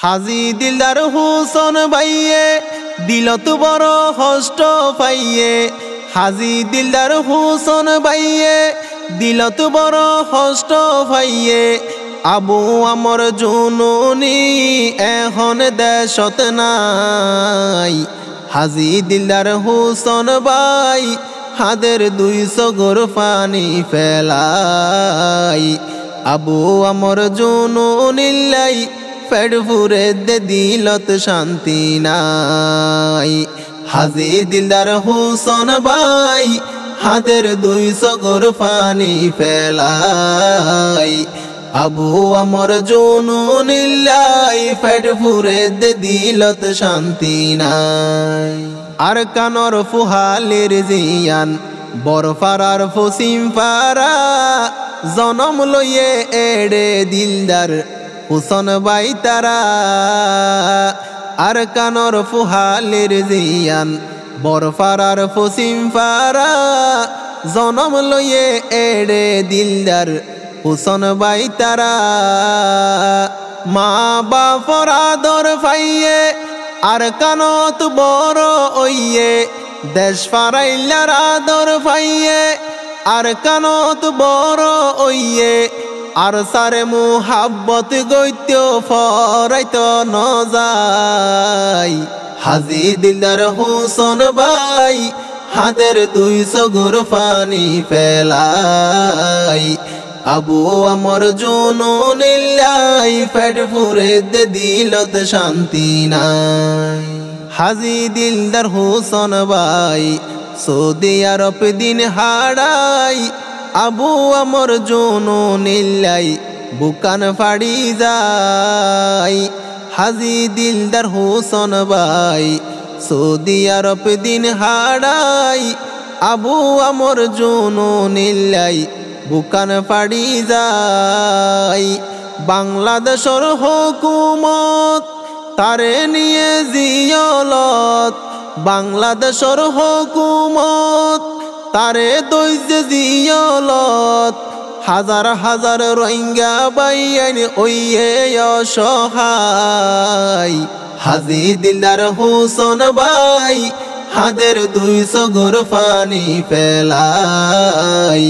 হাজি দিলদার হুসন ভাইয়ে দিলত বড় কষ্ট পাইয়ে। হাজি দিলদার হুসন ভাইয়ে দিলত বড় কষ্ট পাইয়ে। আবু আমর জুনুনি এখন দেশত নাই। হাজি দিলদার হুসন ভাই হাদের 200 গর পানি ফেলাই। আবু আমর জুনুনিল্লাই পেট ফুরে দে দিলত শান্তি নাই। হাজি দিলদার হুসন ভাই হাদের 200 গর পানি ফেলাই। আবু আমর জুনুনিল্লাই পেট ফুরে দে দিলত শান্তি নাই। আর কানর ফুহালের জিয়ান বরফারার ফসিম পারা জনম লইয়ে এড়ে দিলদার হুসন ভাই তারা। আর কানর ফুহালের জিয়ান বরফারার ফসিম পারা জনম লইয়ে এড়ে দিলদার হুসন ভাই তারা। মা বাপর আদর পাইয়ে আর কানত বড় ওইয়ে। দেশ ফারাইলার আদর পাইয়ে আর কানত বড় ওইয়ে। আর সারে মুহাব্বত গৈত্য ফরাইত ন যায়। হাজি দিলদার হুসন ভাই হাদের 200 গর পানি ফেলাই। আবু আমর জুনুনিল্লাই পেট ফুরে দে দিলত শান্তি নাই। হাজি দিলদার হুসন ভাই সৌদি আরব দিন হারাই। আবু আমর জুনুনিল্লাই বুকান ফাড়ি যায়। হাজি দিলদার হুসন ভাই সৌদি আরব দিন হারাই। আবু আমর জুনুনিল্লাই বুকান ফাড়ি যায়। বাংলাদেশের হুকুমত তারে নিয়ে জিয়লত। বাংলাদেশের হুকুমত তারে দইছে জিয়লত। হাজার হাজার রোহিঙ্গা বাইয়ান ওইয়ে অসহায়। হাজি দিলদার হুসন ভাই হাদের 200 গর পানি ফেলাই।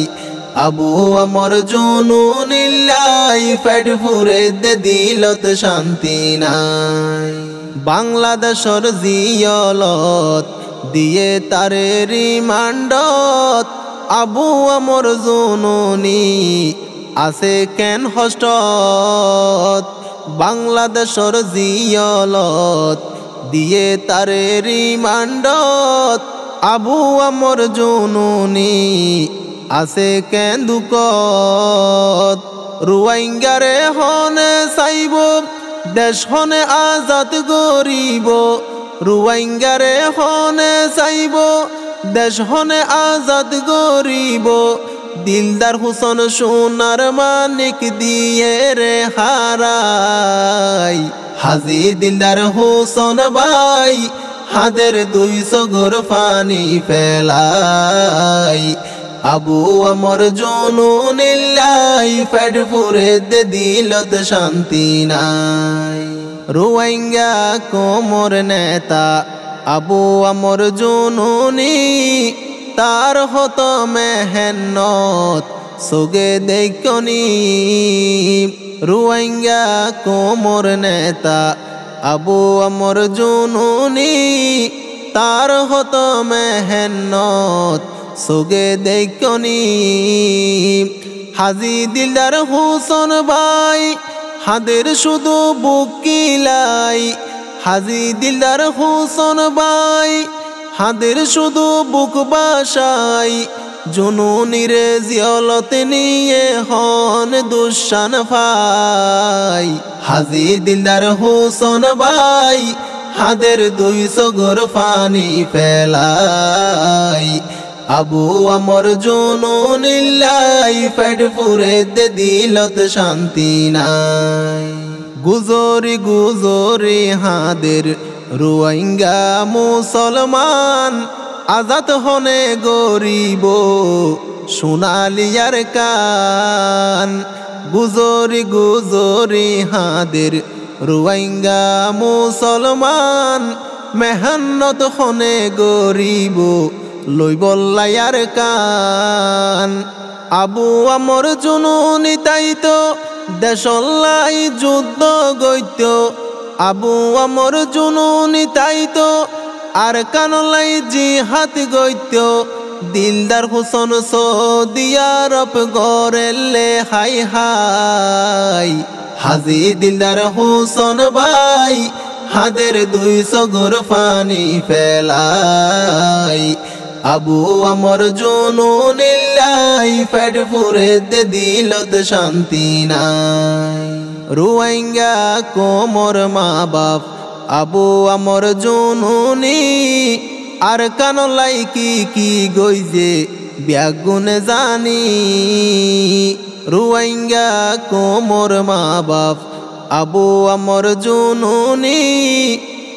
আবু আমর জুনুনিল্লাই পেট ফুরে দে দিলত শান্তি নাই। বাংলাদেশের জিয়লত দিয়ে তারে রিমান্ডত। আবু আমর জুনুনি আছে কেন হস্টত। বাংলাদেশের জিয়লত দিয়ে তারে রিমান্ডত। আবু আমর জুনুনি আছে কেন দুকত। রোহিঙ্গারে হনে চাইব দেশ হনে আজাদ গরিব। রোহিঙ্গারে হনে চাইব দেশ হনে আজাদ গরিব। দিলদার হুসন সোনার মানিক দিয়ে রে হারাই। হাজি দিলদার হুসন ভাই হাদের 200 গর পানি ফেলাই। আবু আমর জুনুনিল্লাই পেট ফুরে দে দিলত শান্তি নাই। রোহিঙ্গা কোমর নেতা আবু আমর জুনুনি তার হত মেহনত সোগে দেখনি। রোহিঙ্গা কোমর নেতা আবু আমর জুনুনি তার হত মেহনত সোগে দেখনি। হাজি দিলদার হুসন ভাই হাদের শুধু বুকিলাই। হাজি দিলদার হুসন ভাই হাদের শুধু বুক বাসাই। জুনুনিরে জিয়লত নিয়ে হন দুঃসান ভাই। হাজি দিলদার হুসন ভাই হাদের 200 গর পানি ফেলাই। আবু আমর জুনুনিল্লাই পেট ফুরে দে দিলত শান্তি নাই। গুজরি গুজরি হাদের রোহিঙ্গা মুসলমান আজাদ হনে গরিব সোনালিয়ার কান। গুজরি গুজরি হাদের রোহিঙ্গা মুসলমান মেহনত হনে গরিব লইবল্লায়ার কান আবু আমর জুনুনি তাইতো দেশল্লাই যুদ্ধ গইত আবু আমর জুনুনি তাইতো আর কানলাই জিহাদ গইত দিলদার হুসন সৌদি আরব গড়েলে হাই হাই হাজি দিলদার হুসন ভাই হাদের 200 ঘর পানি ফেলাই আবু আমর জুনুনিল্লাই পেট পুরে দিলত শান্তি নাই রোহিঙ্গা কোমর মা বাপ আবু আমর জুনুনি আর কানলাই কি গইজে ব্যাগুনে জানি রোহিঙ্গা কোমর মা বাপ আবু আমর জুনুনি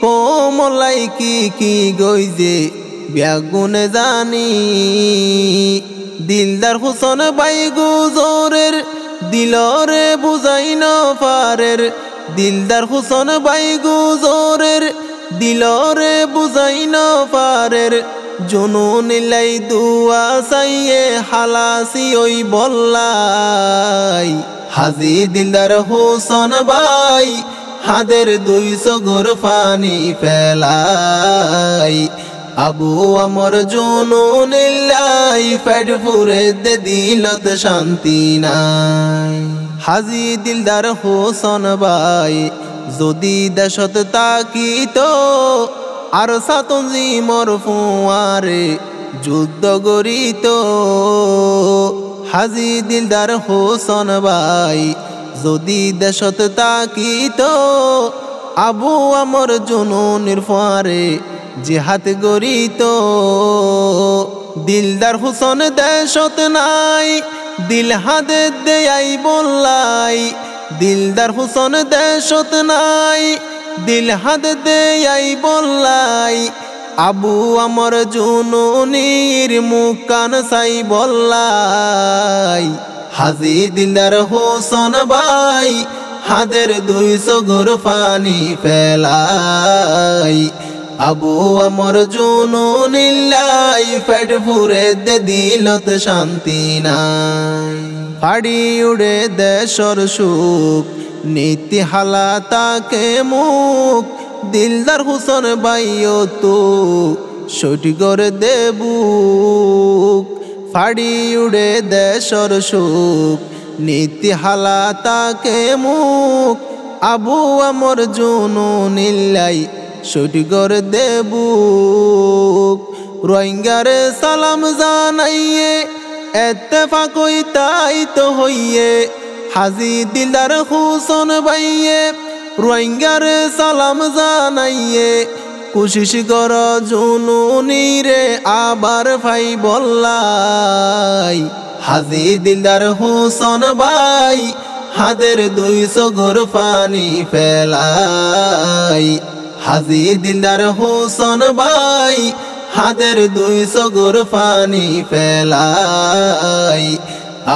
কোমলাই কি গইজে ব্যাগুনে জানি দিলদার হুসন ভাই গুজরের দিলরে বুঝাই না পারের দিলদার হুসন ভাই গুজরের দিলরে বুঝাই না পারের জুনুনিলাই দুয়া চাইয়ে হালাসি ওই বল্লাই হাজি দিলদার হুসন ভাই হাদের 200 ঘর পানি ফেলাই আবু আমর জুনুনিল্লাই পেট পুরে দিলত শান্তি নাই হাজি দিলদার হুসন ভাই যদি দেশত তাকিত আর সাতঞ্জি মর ফুয়ারে যুদ্ধ গরিত হাজি দিলদার হুসন ভাই যদি দেশত তাকিত আবু আমর জুনুনির ফুয়ারে জিহাদ গরিত দিলদার হুসন দেশত নাই দিল হাদে দেয়াই বললাই দিলদার হুসন দেশত নাই দিল হাদে দেয়াই বললাই আবু আমর জুনুনির মুকান সাই বললাই হাজি দিলদার হুসন ভাই হাদের 200 ঘর পানি ফেলাই আবু আমর জুনুনিল্লাই পেট পুরে দিলত শান্তি নাই ফাড়ি উড়ে দেশর সুখ নীতি হালা তাকে মুখ দিলদার হুসন ভাইও তো সঠিকর দেবুক ফাড়ি উড়ে দেশর সুখ নীতি হালা তাকে মুখ আবু আমর জুনুনিল্লাই সঠিকর দেবুক রোহিঙ্গারে সালাম জানাইয়ে এত্তেফাক তাই তো হইয়ে হাজি দিলদার হুসন ভাইয়ে রোহিঙ্গারে সালাম জানাইয়ে কোশিশ কর জুনুনিরে আবার ভাই বললাই হাজি দিলদার হুসন ভাই হাদের 200 ঘর পানি ফেলাই হাজি দিলদার হুসন ভাই হাদের 200 ঘর পানি ফেলাই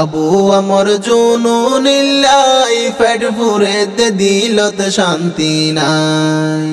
আবু আমর জুনুনিল্লাই পেট পুরে দিলত শান্তি নাই।